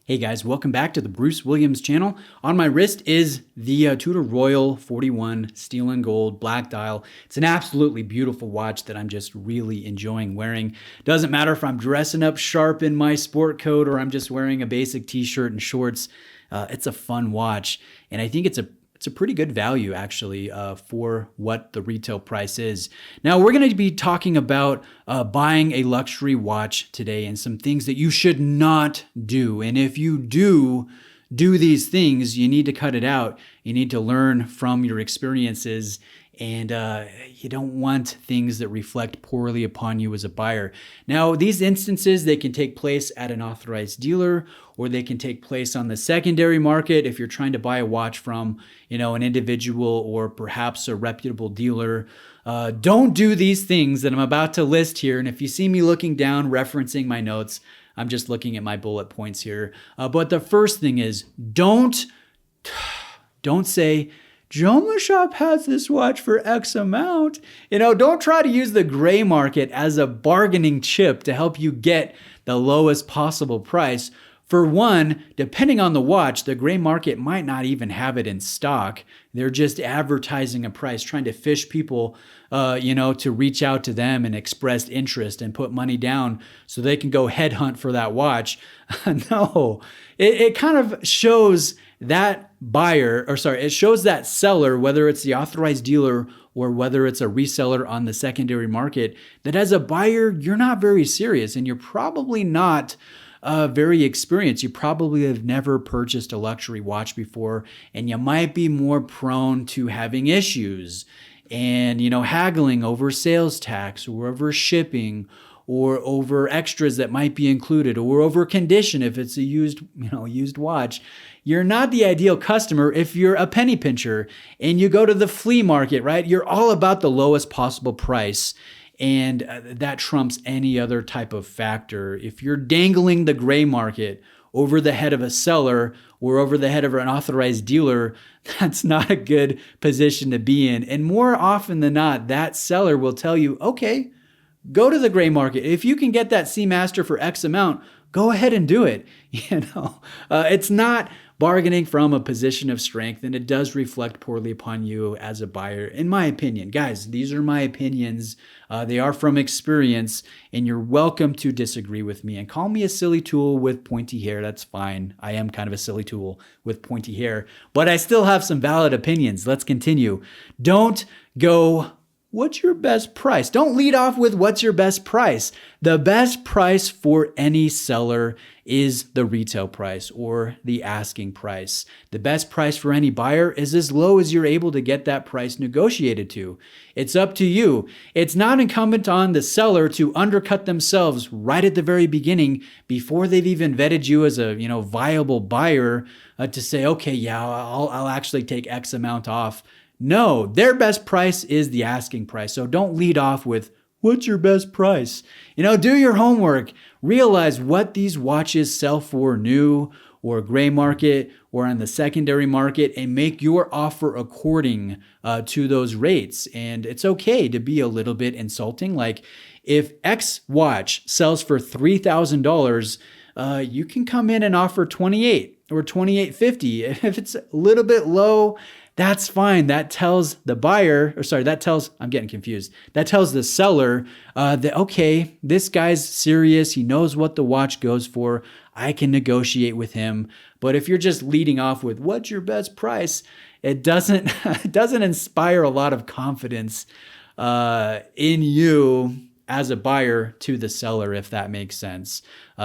Hey guys, welcome back to the Bruce Williams channel. On my wrist is the Tudor Royal 41 steel and gold black dial. It's an absolutely beautiful watch that I'm just really enjoying wearing. Doesn't matter if I'm dressing up sharp in my sport coat or I'm just wearing a basic t-shirt and shorts. It's a fun watch, and I think it's a pretty good value actually for what the retail price is. Now we're going to be talking about buying a luxury watch today and some things that you should not do. And if you do these things, you need to cut it out. You need to learn from your experiences, and you don't want things that reflect poorly upon you as a buyer. Now, these instances, they can take place at an authorized dealer, or they can take place on the secondary market if you're trying to buy a watch from, an individual or perhaps a reputable dealer. Don't do these things that I'm about to list here. And if you see me looking down, referencing my notes, I'm just looking at my bullet points here. But the first thing is don't say, Joma Shop has this watch for X amount. Don't try to use the gray market as a bargaining chip to help you get the lowest possible price. For one, depending on the watch, the gray market might not even have it in stock. They're just advertising a price, trying to fish people, to reach out to them and express interest and put money down so they can go headhunt for that watch. No, it kind of shows that it shows that seller, whether it's the authorized dealer or whether it's a reseller on the secondary market, that as a buyer, you're not very serious and you're probably not very experienced. You probably have never purchased a luxury watch before, and you might be more prone to having issues and, haggling over sales tax or over shipping or over extras that might be included or over condition if it's a used watch. You're not the ideal customer if you're a penny pincher and you go to the flea market, right? You're all about the lowest possible price. And that trumps any other type of factor. If you're dangling the gray market over the head of a seller or over the head of an authorized dealer, that's not a good position to be in. And more often than not, that seller will tell you, okay, go to the gray market. If you can get that Seamaster for X amount, go ahead and do it. It's not bargaining from a position of strength, and it does reflect poorly upon you as a buyer, in my opinion. Guys, these are my opinions. They are from experience, and you're welcome to disagree with me and call me a silly tool with pointy hair. That's fine. I am kind of a silly tool with pointy hair, but I still have some valid opinions. Let's continue. Don't go, what's your best price? Don't lead off with what's your best price. The best price for any seller is the retail price or the asking price. The best price for any buyer is as low as you're able to get that price negotiated to. It's up to you. It's not incumbent on the seller to undercut themselves right at the very beginning before they've even vetted you as a viable buyer to say, okay, yeah, I'll actually take X amount off. No, their best price is the asking price. So don't lead off with, what's your best price? Do your homework. Realize what these watches sell for new or gray market or on the secondary market and make your offer according to those rates. And it's okay to be a little bit insulting. Like if X watch sells for $3,000, you can come in and offer 28 or 28.50. If it's a little bit low, that's fine. That tells the buyer, I'm getting confused. That tells the seller that, okay, this guy's serious. He knows what the watch goes for. I can negotiate with him. But if you're just leading off with, what's your best price? It doesn't inspire a lot of confidence in you as a buyer to the seller, if that makes sense.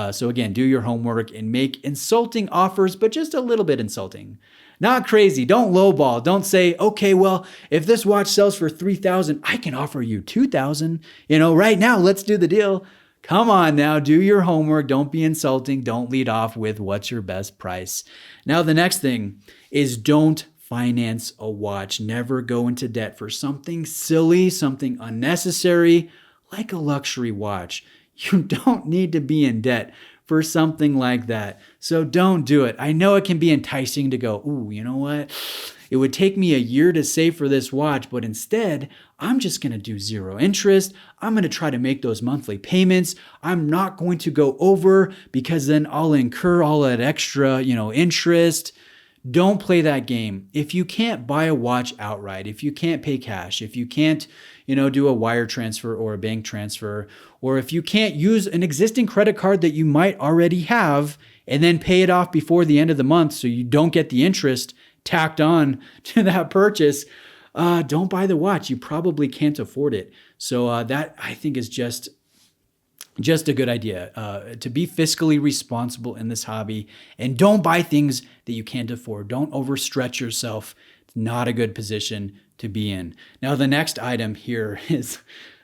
So again, do your homework and make insulting offers, but just a little bit insulting. Not crazy. Don't lowball. Don't say, okay, well, if this watch sells for $3,000, I can offer you $2,000. Right now, let's do the deal. Come on now, do your homework. Don't be insulting. Don't lead off with what's your best price. Now, the next thing is don't finance a watch. Never go into debt for something silly, something unnecessary, like a luxury watch. You don't need to be in debt for something like that. So don't do it. I know it can be enticing to go, ooh, you know what? it would take me a year to save for this watch, but instead, I'm just going to do zero interest. I'm going to try to make those monthly payments. I'm not going to go over because then I'll incur all that extra, interest. Don't play that game. If you can't buy a watch outright, if you can't pay cash, if you can't, do a wire transfer or a bank transfer, or if you can't use an existing credit card that you might already have and then pay it off before the end of the month so you don't get the interest tacked on to that purchase, don't buy the watch. You probably can't afford it. So that I think is just a good idea to be fiscally responsible in this hobby, and don't buy things that you can't afford. Don't overstretch yourself. It's not a good position to be in. Now, the next item here is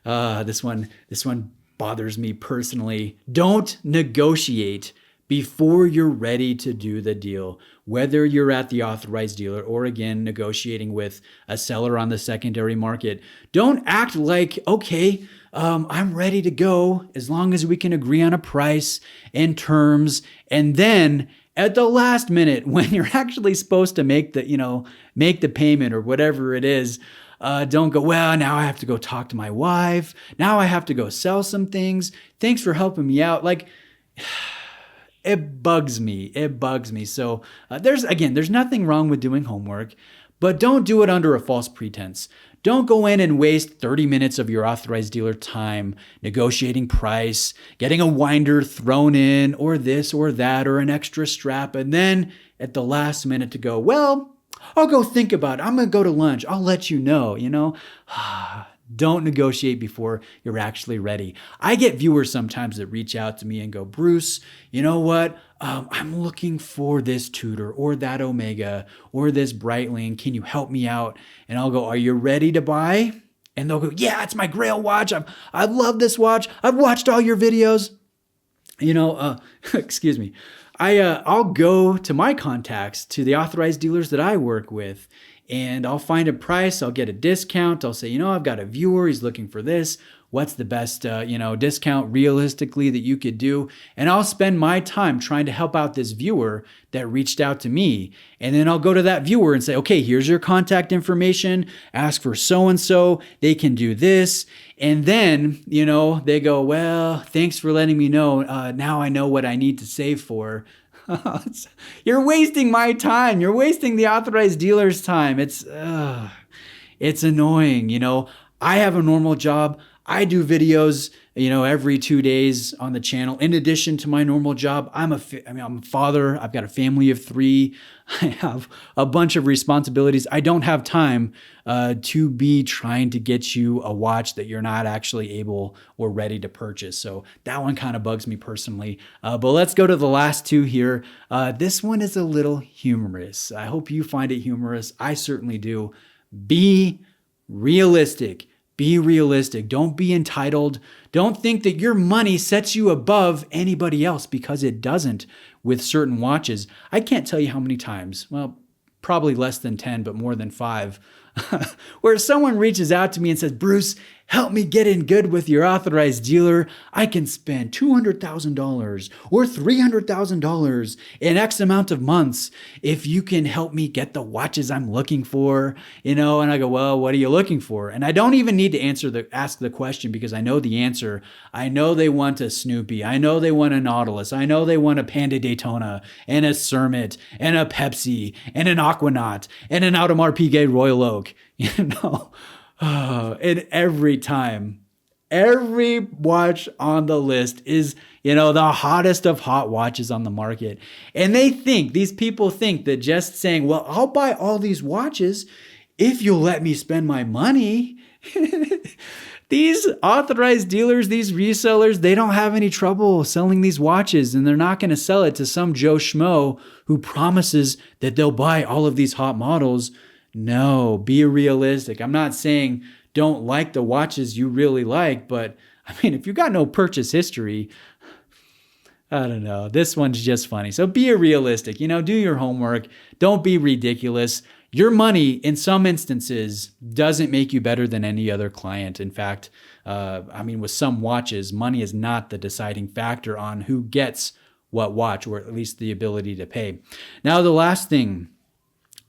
this one bothers me personally. Don't negotiate before you're ready to do the deal, whether you're at the authorized dealer or, again, negotiating with a seller on the secondary market. Don't act like, okay, I'm ready to go as long as we can agree on a price and terms. And then at the last minute, when you're actually supposed to make the payment or whatever it is, don't go, well, now I have to go talk to my wife. Now I have to go sell some things. Thanks for helping me out. Like, it bugs me. So there's nothing wrong with doing homework, but don't do it under a false pretense. Don't go in and waste 30 minutes of your authorized dealer time negotiating price, getting a winder thrown in, or this or that, or an extra strap, and then at the last minute to go, well, I'll go think about it. I'm going to go to lunch. I'll let you know, Don't negotiate before you're actually ready. I get viewers sometimes that reach out to me and go, Bruce, you know what? I'm looking for this Tudor or that Omega or this Breitling. Can you help me out? And I'll go, are you ready to buy? And they'll go, yeah, it's my Grail watch. I love this watch. I've watched all your videos. Excuse me. I'll go to my contacts, to the authorized dealers that I work with, and I'll find a price. I'll get a discount. I'll say, I've got a viewer. He's looking for this. What's the best, discount realistically that you could do? And I'll spend my time trying to help out this viewer that reached out to me. And then I'll go to that viewer and say, okay, here's your contact information. Ask for so-and-so. They can do this. And then, they go, well, thanks for letting me know. Now I know what I need to save for. You're wasting my time. You're wasting the authorized dealer's time. It's annoying. I have a normal job. I do videos, every 2 days on the channel. In addition to my normal job, I'm a father. I've got a family of 3. I have a bunch of responsibilities. I don't have time to be trying to get you a watch that you're not actually able or ready to purchase. So that one kind of bugs me personally. But let's go to the last 2 here. This one is a little humorous. I hope you find it humorous. I certainly do. Be realistic. Be realistic. Don't be entitled. Don't think that your money sets you above anybody else, because it doesn't with certain watches. I can't tell you how many times, well, probably less than 10, but more than 5, where someone reaches out to me and says, Bruce, help me get in good with your authorized dealer. I can spend $200,000 or $300,000 in X amount of months if you can help me get the watches I'm looking for, and I go, well, what are you looking for? And I don't even need to ask the question, because I know the answer. I know they want a Snoopy. I know they want a Nautilus. I know they want a Panda Daytona and a Cermet and a Pepsi and an Aquanaut and an Audemars Piguet Royal Oak, and every time, every watch on the list is, the hottest of hot watches on the market. And these people think that just saying, well, I'll buy all these watches if you'll let me spend my money. These authorized dealers, these resellers, they don't have any trouble selling these watches, and they're not going to sell it to some Joe Schmo who promises that they'll buy all of these hot models. No, be realistic. I'm not saying don't like the watches you really like, but if you got no purchase history, I don't know. This one's just funny. So be realistic, do your homework. Don't be ridiculous. Your money, in some instances, doesn't make you better than any other client. In fact, with some watches, money is not the deciding factor on who gets what watch, or at least the ability to pay. Now, the last thing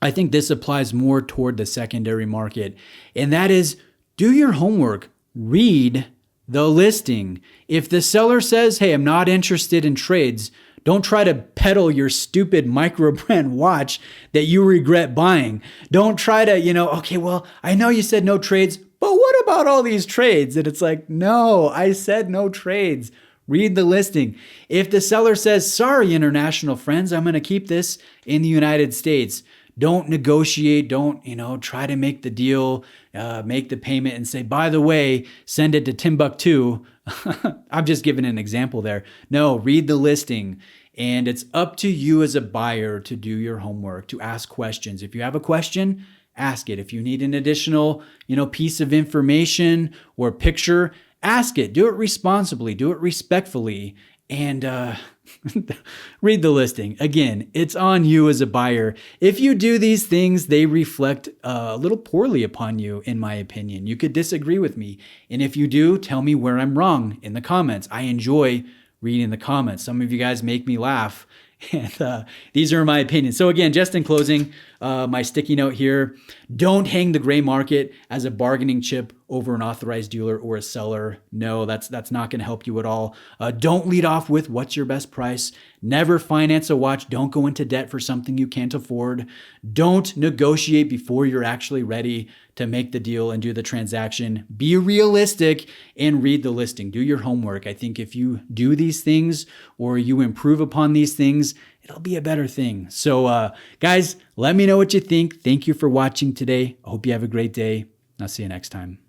I think this applies more toward the secondary market, and that is do your homework, read the listing. If the seller says, hey, I'm not interested in trades, don't try to peddle your stupid micro brand watch that you regret buying. Don't try to, okay, well, I know you said no trades, but what about all these trades? And it's like, no, I said no trades. Read the listing. If the seller says, sorry, international friends, I'm going to keep this in the United States. Don't negotiate. Don't, try to make the deal, make the payment and say, by the way, send it to Timbuktu. I'm just giving an example there. No, read the listing. And it's up to you as a buyer to do your homework, to ask questions. If you have a question, ask it. If you need an additional, piece of information or picture, ask it. Do it responsibly. Do it respectfully. And read the listing. Again, it's on you as a buyer. If you do these things, they reflect a little poorly upon you, in my opinion. You could disagree with me. And if you do, tell me where I'm wrong in the comments. I enjoy reading the comments. Some of you guys make me laugh. And these are my opinions. So again, just in closing, my sticky note here, don't hang the gray market as a bargaining chip over an authorized dealer or a seller. No, that's not going to help you at all. Don't lead off with what's your best price. Never finance a watch. Don't go into debt for something you can't afford. Don't negotiate before you're actually ready to make the deal and do the transaction. Be realistic and read the listing. Do your homework. I think if you do these things or you improve upon these things, it'll be a better thing. So guys, let me know what you think. Thank you for watching today. I hope you have a great day. I'll see you next time.